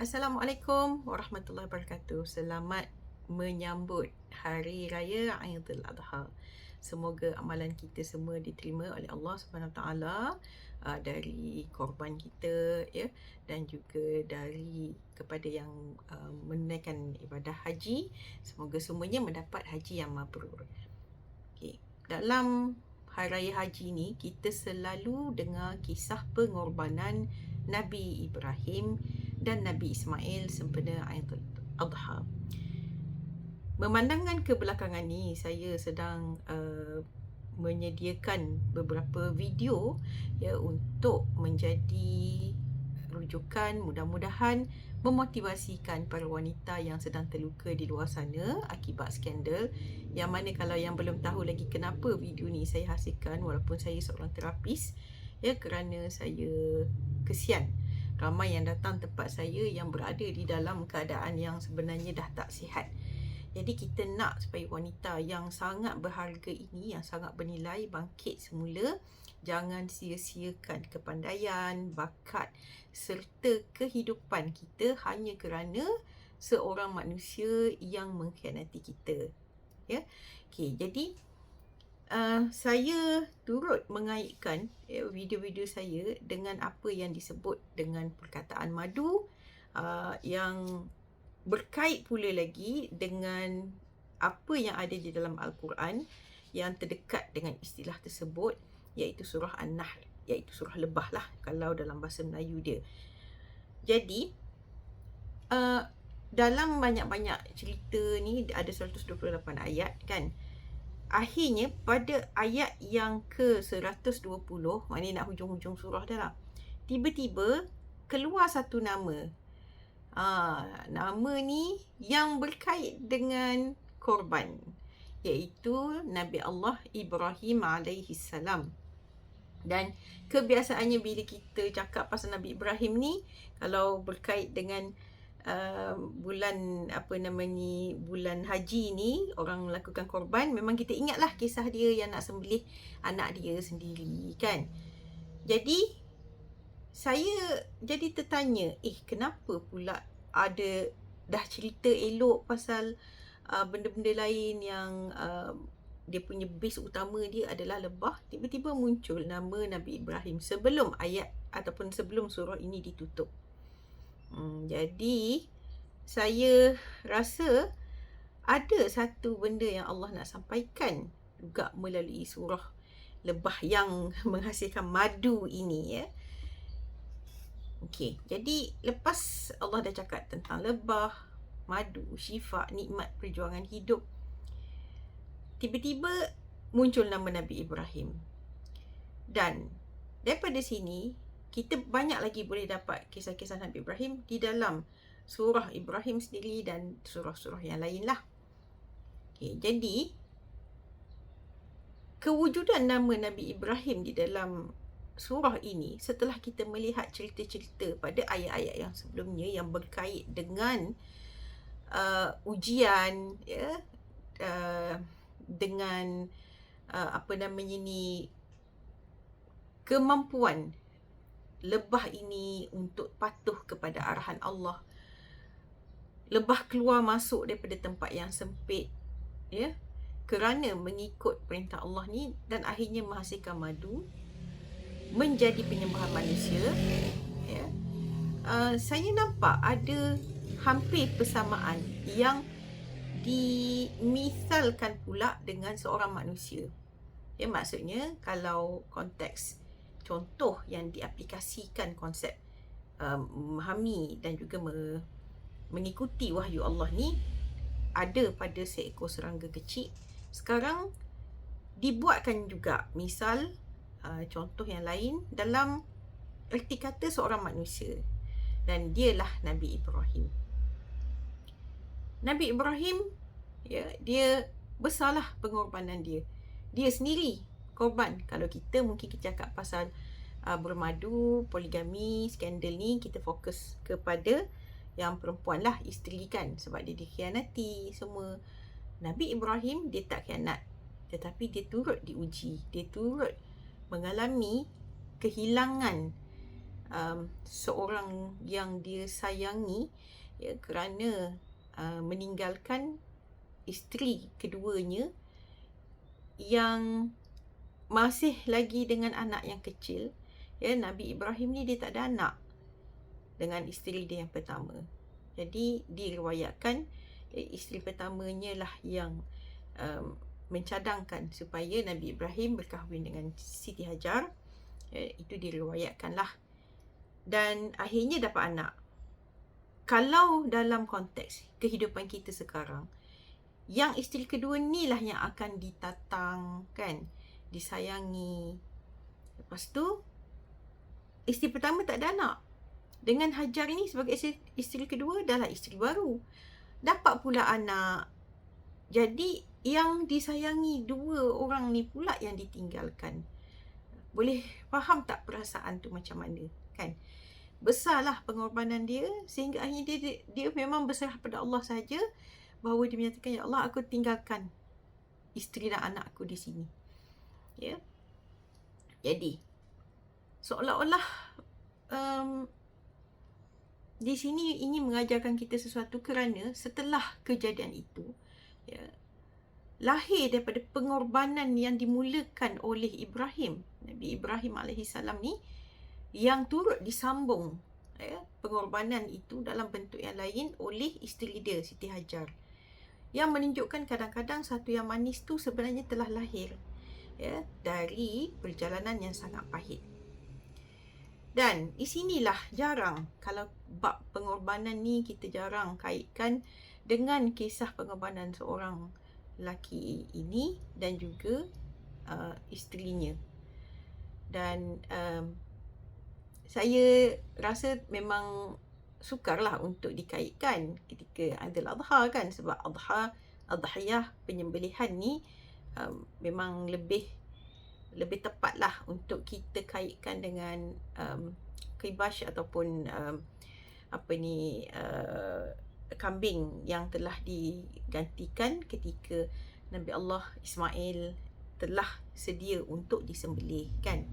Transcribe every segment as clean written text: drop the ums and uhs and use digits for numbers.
Assalamualaikum warahmatullahi wabarakatuh. Selamat menyambut Hari Raya Aidil Adha. Semoga amalan kita semua diterima oleh Allah Subhanahu Wa Taala, dari korban kita, ya, dan juga dari kepada yang menunaikan ibadah haji. Semoga semuanya mendapat haji yang mabrur. Okay. Dalam Hari Raya Haji ni, kita selalu dengar kisah pengorbanan Nabi Ibrahim dan Nabi Ismail sempena Aidil Adha. Memandangkan kebelakangan ni, saya sedang menyediakan beberapa video, ya, untuk menjadi rujukan, mudah-mudahan memotivasikan para wanita yang sedang terluka di luar sana akibat skandal. Yang mana kalau yang belum tahu lagi kenapa video ni saya hasilkan, walaupun saya seorang terapis, ya, kerana saya kesian ramai yang datang tempat saya yang berada di dalam keadaan yang sebenarnya dah tak sihat. Jadi kita nak supaya wanita yang sangat berharga ini, yang sangat bernilai, bangkit semula. Jangan sia-siakan kepandaian, bakat serta kehidupan kita hanya kerana seorang manusia yang mengkhianati kita. Ya. Okey, jadi saya turut mengaitkan, ya, video-video saya dengan apa yang disebut dengan perkataan madu, yang berkait pula lagi dengan apa yang ada di dalam Al-Quran yang terdekat dengan istilah tersebut, iaitu surah An-Nahl, iaitu surah lebah lah kalau dalam bahasa Melayu dia. Jadi dalam banyak-banyak cerita ni ada 128 ayat kan. Akhirnya pada ayat yang ke-120, maknanya nak hujung-hujung surah dah lah, tiba-tiba keluar satu nama. Nama ni yang berkait dengan korban, iaitu Nabi Allah Ibrahim alaihi salam. Dan kebiasaannya bila kita cakap pasal Nabi Ibrahim ni, kalau berkait dengan bulan bulan haji ni, orang melakukan korban, memang kita ingatlah kisah dia yang nak sembelih anak dia sendiri kan. Jadi saya jadi tertanya, kenapa pula ada dah cerita elok pasal benda-benda lain yang dia punya base utama dia adalah lebah, tiba-tiba muncul nama Nabi Ibrahim sebelum ayat ataupun sebelum surah ini ditutup. Jadi saya rasa ada satu benda yang Allah nak sampaikan juga melalui surah lebah yang menghasilkan madu ini, ya. Okey, jadi lepas Allah dah cakap tentang lebah, madu, syifa, nikmat perjuangan hidup, tiba-tiba muncul nama Nabi Ibrahim. Dan daripada sini kita banyak lagi boleh dapat kisah-kisah Nabi Ibrahim di dalam surah Ibrahim sendiri dan surah-surah yang lain lah. Okay, jadi kewujudan nama Nabi Ibrahim di dalam surah ini setelah kita melihat cerita-cerita pada ayat-ayat yang sebelumnya yang berkait dengan ujian, ya, dengan kemampuan lebah ini untuk patuh kepada arahan Allah. Lebah keluar masuk daripada tempat yang sempit, ya, kerana mengikut perintah Allah ni, dan akhirnya menghasilkan madu, menjadi penyembahan manusia, ya. Saya nampak ada hampir persamaan yang dimisalkan pula dengan seorang manusia. Ya, maksudnya kalau konteks contoh yang diaplikasikan konsep memahami dan juga mengikuti wahyu Allah ni ada pada seekor serangga kecil. Sekarang dibuatkan juga misal contoh yang lain dalam erti kata seorang manusia, dan dialah Nabi Ibrahim. Nabi Ibrahim, ya, dia besarlah pengorbanan dia. Dia sendiri korban. Kalau kita mungkin kita cakap pasal bermadu, poligami, skandal ni, kita fokus kepada yang perempuan lah, isteri kan, sebab dia dikhianati semua. Nabi Ibrahim dia tak khianat, tetapi dia turut diuji, dia turut mengalami kehilangan seorang yang dia sayangi, ya, kerana meninggalkan isteri keduanya yang masih lagi dengan anak yang kecil. Ya, Nabi Ibrahim ni dia tak ada anak dengan isteri dia yang pertama. Jadi diriwayatkan isteri pertamanya lah yang mencadangkan supaya Nabi Ibrahim berkahwin dengan Siti Hajar. Itu diriwayatkan lah. Dan akhirnya dapat anak. Kalau dalam konteks kehidupan kita sekarang, yang isteri kedua ni lah yang akan ditatang, kan, disayangi. Lepas tu isteri pertama tak ada anak. Dengan Hajar ni sebagai isteri kedua, dah lah isteri baru, dapat pula anak. Jadi yang disayangi dua orang ni pula yang ditinggalkan. Boleh faham tak perasaan tu macam mana, kan? Besarlah pengorbanan dia sehingga akhirnya dia memang berserah pada Allah saja, bahawa dia menyatakan, ya Allah, aku tinggalkan isteri dan anak aku di sini. Ya. Jadi seolah-olah di sini ingin mengajarkan kita sesuatu, kerana setelah kejadian itu, ya, lahir daripada pengorbanan yang dimulakan oleh Ibrahim, Nabi Ibrahim AS ni, yang turut disambung, ya, pengorbanan itu dalam bentuk yang lain oleh isteri dia, Siti Hajar, yang menunjukkan kadang-kadang satu yang manis tu sebenarnya telah lahir, ya, dari perjalanan yang sangat pahit. Dan di sinilah jarang, kalau bab pengorbanan ni kita jarang kaitkan dengan kisah pengorbanan seorang lelaki ini dan juga isterinya. Dan saya rasa memang sukarlah untuk dikaitkan ketika Aidil Adha, kan, sebab Adhiyah, penyembelihan ni memang lebih tepatlah untuk kita kaitkan dengan kibash ataupun kambing yang telah digantikan ketika Nabi Allah Ismail telah sedia untuk disembelih, kan.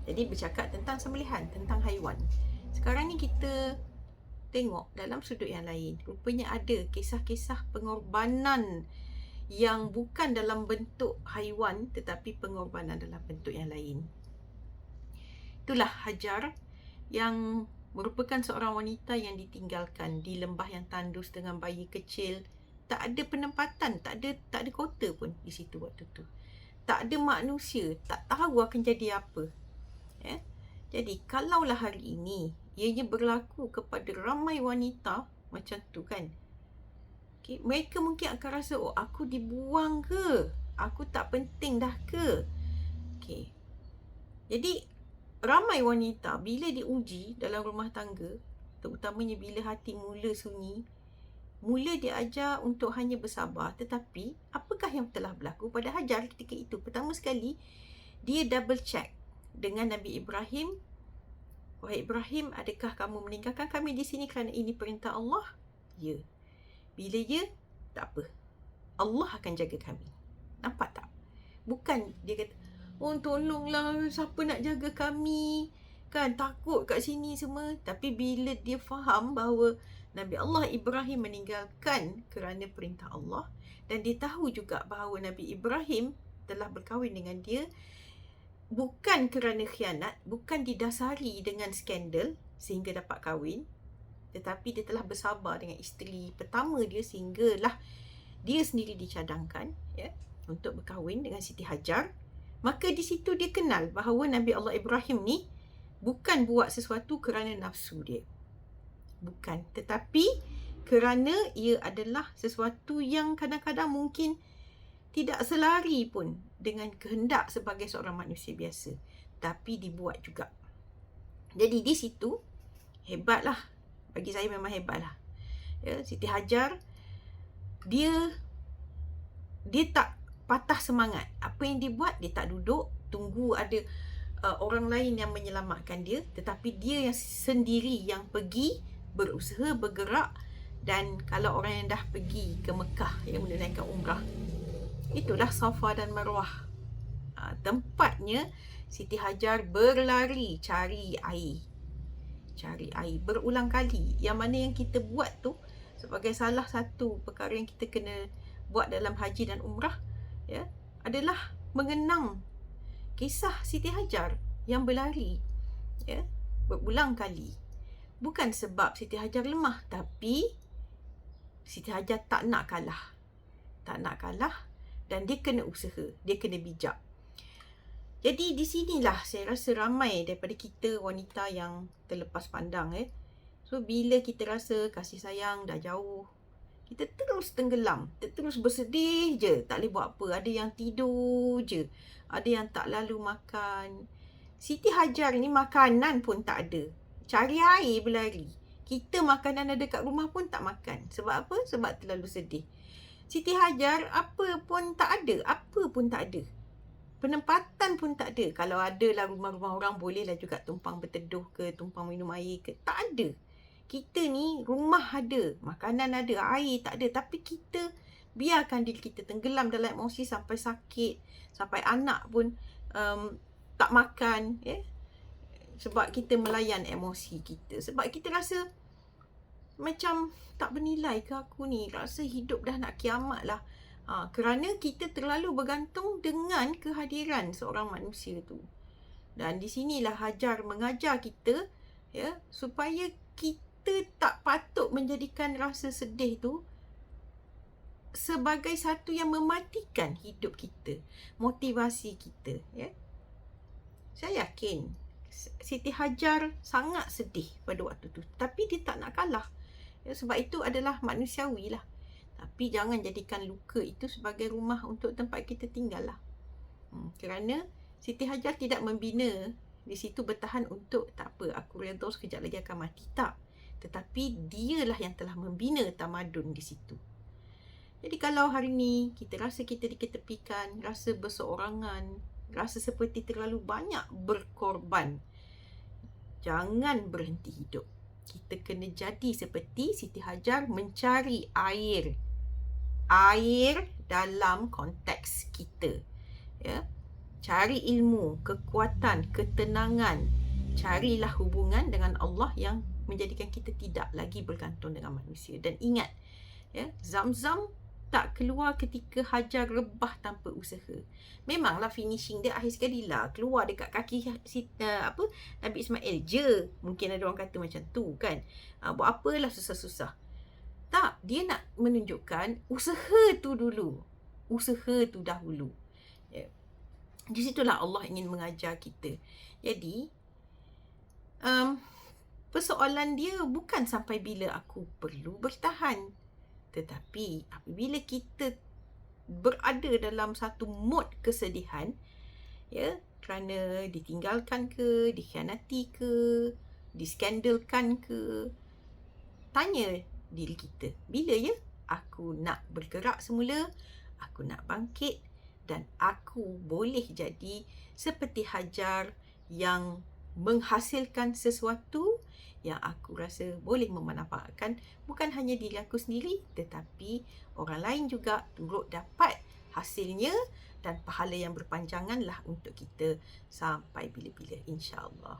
Jadi bercakap tentang sembelihan, tentang haiwan. Sekarang ni kita tengok dalam sudut yang lain, rupanya ada kisah-kisah pengorbanan yang bukan dalam bentuk haiwan tetapi pengorbanan dalam bentuk yang lain. Itulah Hajar, yang merupakan seorang wanita yang ditinggalkan di lembah yang tandus dengan bayi kecil. Tak ada penempatan, tak ada kota pun di situ waktu tu. Tak ada manusia, tak tahu akan jadi apa. Ya? Jadi kalaulah hari ini ianya berlaku kepada ramai wanita macam tu, kan, okay, mereka mungkin akan rasa, oh, aku dibuang ke? Aku tak penting dah ke? Okay. Jadi ramai wanita bila diuji dalam rumah tangga, terutamanya bila hati mula sunyi, mula diajar untuk hanya bersabar. Tetapi apakah yang telah berlaku pada Hajar ketika itu? Pertama sekali, dia double check dengan Nabi Ibrahim. Wahai Ibrahim, adakah kamu meninggalkan kami di sini kerana ini perintah Allah? Ya. Bila ya, tak apa, Allah akan jaga kami. Nampak tak? Bukan dia kata, oh, tolonglah, siapa nak jaga kami, kan, takut kat sini semua. Tapi bila dia faham bahawa Nabi Allah Ibrahim meninggalkan kerana perintah Allah, dan dia tahu juga bahawa Nabi Ibrahim telah berkahwin dengan dia bukan kerana khianat, bukan didasari dengan skandal sehingga dapat kahwin, tetapi dia telah bersabar dengan isteri pertama dia sehinggalah dia sendiri dicadangkan, ya, untuk berkahwin dengan Siti Hajar. Maka di situ dia kenal bahawa Nabi Allah Ibrahim ni bukan buat sesuatu kerana nafsu dia, bukan, tetapi kerana ia adalah sesuatu yang kadang-kadang mungkin tidak selari pun dengan kehendak sebagai seorang manusia biasa, tapi dibuat juga. Jadi di situ hebatlah, bagi saya memang hebatlah, ya, Siti Hajar. Dia tak patah semangat. Apa yang dia buat, dia tak duduk tunggu ada orang lain yang menyelamatkan dia, tetapi dia yang sendiri yang pergi, berusaha bergerak. Dan kalau orang yang dah pergi ke Mekah yang menunaikan umrah, itulah Safa dan Marwah, tempatnya Siti Hajar berlari cari air. cari air berulang kali. Yang mana yang kita buat tu sebagai salah satu perkara yang kita kena buat dalam haji dan umrah, ya, adalah mengenang kisah Siti Hajar yang berlari, ya, berulang kali. Bukan sebab Siti Hajar lemah, tapi Siti Hajar tak nak kalah. Tak nak kalah dan dia kena usaha, dia kena bijak. Jadi di sinilah saya rasa ramai daripada kita wanita yang terlepas pandang. So bila kita rasa kasih sayang dah jauh, kita terus tenggelam, terus bersedih je, tak boleh buat apa. Ada yang tidur je, ada yang tak lalu makan. Siti Hajar ni makanan pun tak ada, cari air berlari. Kita makanan ada kat rumah pun tak makan. Sebab apa? Sebab terlalu sedih. Siti Hajar apa pun tak ada, apa pun tak ada. Penempatan pun tak ada. Kalau ada lah rumah-rumah orang, bolehlah juga tumpang berteduh ke, tumpang minum air ke. Tak ada. Kita ni rumah ada, makanan ada, air tak ada. Tapi kita biarkan diri kita tenggelam dalam emosi sampai sakit. Sampai anak pun tak makan. Sebab kita melayan emosi kita. Sebab kita rasa macam tak bernilai ke aku ni. Rasa hidup dah nak kiamat lah. Kerana kita terlalu bergantung dengan kehadiran seorang manusia tu. Dan di sinilah Hajar mengajar kita, ya, supaya kita tak patut menjadikan rasa sedih tu sebagai satu yang mematikan hidup kita, motivasi kita, ya. Saya yakin Siti Hajar sangat sedih pada waktu tu, tapi dia tak nak kalah, ya, sebab itu adalah manusiawi lah. Tapi jangan jadikan luka itu sebagai rumah untuk tempat kita tinggal lah. Kerana Siti Hajar tidak membina di situ bertahan untuk tak apa, aku redha sekejap lagi akan mati. Tak. Tetapi dialah yang telah membina tamadun di situ. Jadi kalau hari ni kita rasa kita diketepikan, rasa berseorangan, rasa seperti terlalu banyak berkorban, jangan berhenti hidup. Kita kena jadi seperti Siti Hajar, mencari air dalam konteks kita, ya. Cari ilmu, kekuatan, ketenangan. Carilah hubungan dengan Allah yang menjadikan kita tidak lagi bergantung dengan manusia. Dan ingat, ya, Zam-Zam tak keluar ketika Hajar rebah tanpa usaha. Memanglah finishing dia akhir sekali lah keluar dekat kaki Nabi Ismail je. Mungkin ada orang kata macam tu kan. Buat apalah susah-susah. Tak, dia nak menunjukkan usaha tu dulu. Usaha tu dahulu. Ya. Di situlah Allah ingin mengajar kita. Jadi, persoalan dia bukan sampai bila aku perlu bertahan. Tetapi apabila kita berada dalam satu mood kesedihan, ya, kerana ditinggalkan ke, dikhianati ke, diskandalkan ke, tanya diri kita, bila ya aku nak bergerak semula, aku nak bangkit dan aku boleh jadi seperti Hajar yang menghasilkan sesuatu yang aku rasa boleh memanfaatkan bukan hanya diri aku sendiri, tetapi orang lain juga turut dapat hasilnya dan pahala yang berpanjangan lah untuk kita sampai bila-bila, insya-Allah.